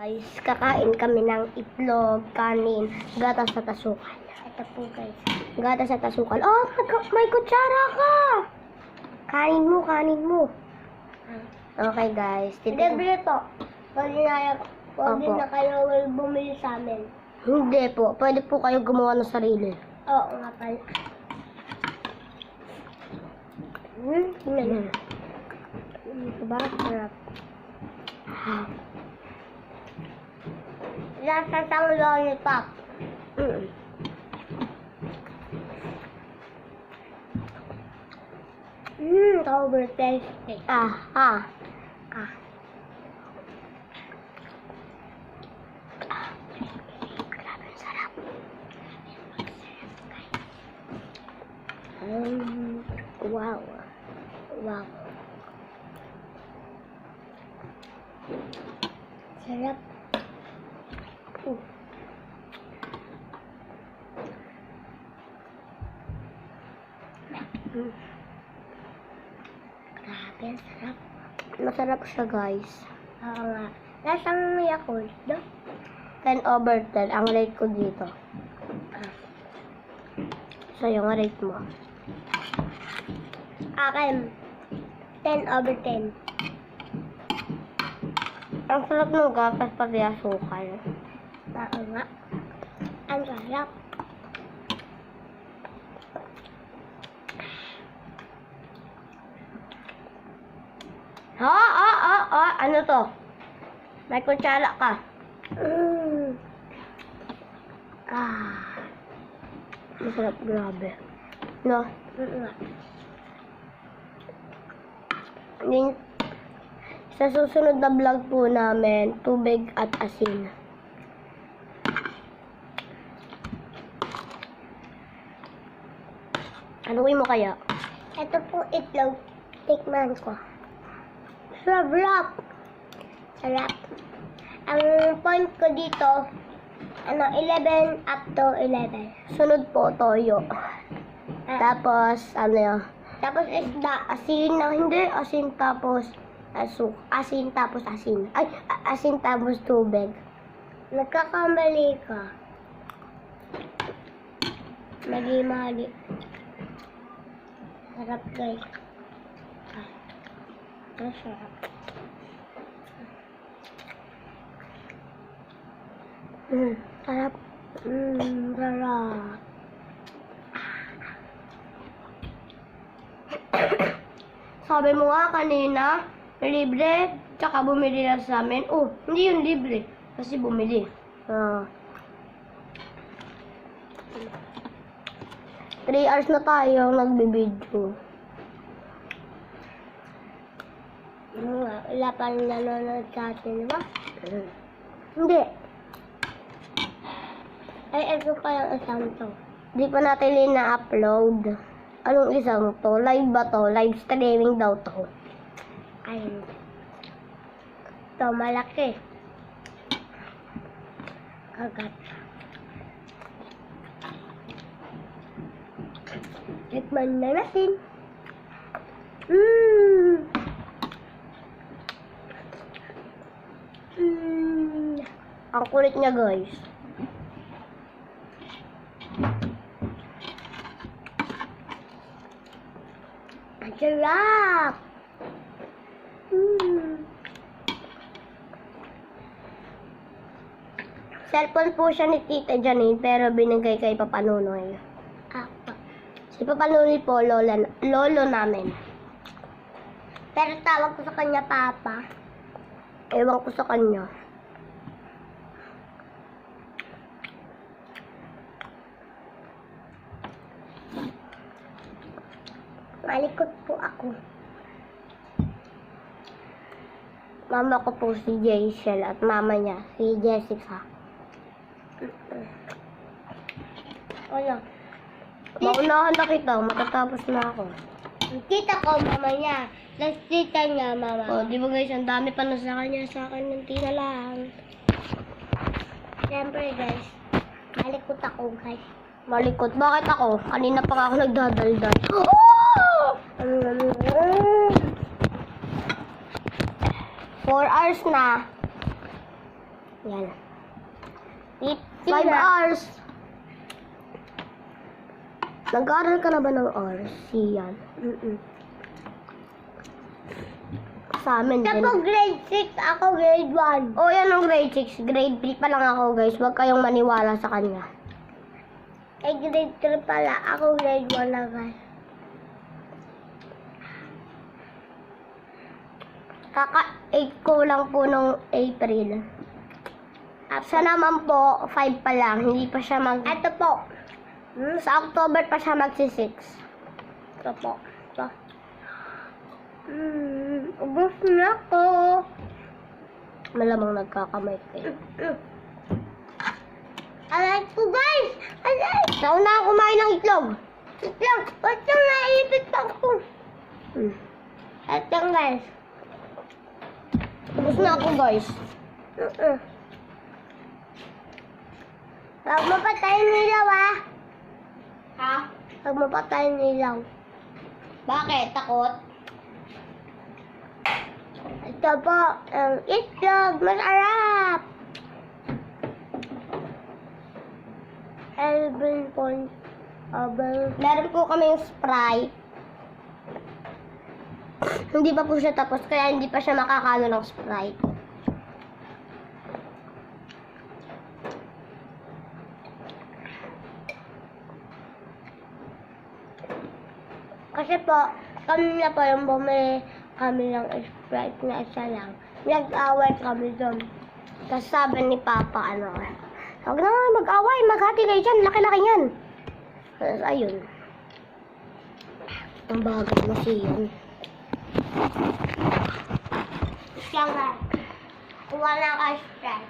Guys, kakain kami ng itlog, kanin, gatas sa tasukal. Ito po guys, gatas sa tasukal. Oh, may kutsara ka! Kanin mo, kanin mo. Okay guys, Libre po. Pwede na kayo bumili sa amin. Hindi po, pwede po kayo gumawa ng sarili. Oo nga pala. Diba? Sarap. Lasa sa lollipop. Sobrang tasty. Ah. Grabe, sarap. Wow. Wow. Sarap. Grabe, sarap. Masarap siya guys. Oo nga. Lasang Yakult, no? 10/10 ang rate ko dito. Sa'yo nga rate mo. Akin, 10/10. Ang sarap ng gatas pati asukal. Oo nga. Ang sarap. Ano to? May kutsara ka. Masarap, grabe. No? Sa susunod na vlog po namin, tubig at asin. Haluin mo kaya? Ito po itlog. Tikman ko. Sarap. Sarap. Ang point ko dito, 11 up to 11. Sunod po, toyo. Tapos, Tapos isda. asin na, hindi, asin tapos asin tapos asin. Ay, asin tapos tubig. Nagkakamali ka. Mali. Sarap guys. Masarap. Sarap. Sarap. Sabi mo nga kanina, libre, tsaka bumili lang sa amin. Oh, hindi yun libre. Kasi bumili. 3 hours na tayo nagbibideo. Wala pa rin nanonood sa atin, di ba? Hindi. Ay, ito pa yung isang to. Di pa natin na-upload. Anong isang to? Live ba to? Live streaming daw to. Ayun. Ito, malaki. Kagat. Tikman na natin. Ang kulit niya guys. Ang sarap! Cellphone po siya ni Tita Janine pero binigay kay Papa Nunoy. Apa. Si Papa Nunoy po, lolo namin. Pero tawag ko sa kanya, Papa. Ewan ko sa kanya. Malikot po ako. Mama ko po si Jaisel at mama niya si Jessica. Ano? Maunahan na kita, matatapos na ako. Tita ko, mama niya. Tapos tita niya, mama. O, di ba guys, ang dami pa na sa kanya, sa akin ng tita lang. Siyempre, guys. Malikot ako, guys. Malikot. Bakit ako? Kanina pa nga ako nagdadaldal. 4 hours na. Yan. 5 na. hours. Nag-aaral ka na ba ng RC yan? Sa amin Siya din. po grade 6, ako grade 1. Oh, yan ang grade 6. Grade 3 pa lang ako, guys. Huwag kayong maniwala sa kanya. Eh, grade 3 pala. Ako grade 1 na guys. Kaka-8 ko lang po nung April. Siya naman po, 5 pa lang. Hindi pa siya Ito po. Sa October pa siya magsi-6. Ito po. Ito. Ubus na ako. Malamang nagkakamay kayo. Alay po guys! Alay! Nauna akong kumain ng itlog. Wait lang! Wait lang! Naipit ako! Ito guys. Tapos na ako, guys. Huwag mo patayin nilaw ah! Ha? Huwag mo patayin nilaw. Bakit? Takot? Ito po, ang itlog, masarap! Elvin Point. Meron po kami yung Sprite. Hindi pa po siya tapos, kaya hindi pa siya makakano ng Sprite. Kasi po, kami na po yung bumili kami ng Sprite na isa lang. Nag-away kami doon. Tapos sabi ni Papa, huwag na nga mag-away, maghati kayo dyan, laki-laki yan. Tapos ayun. Ang bagay mo siyan. Siya nga. Kuha na ka Sprite.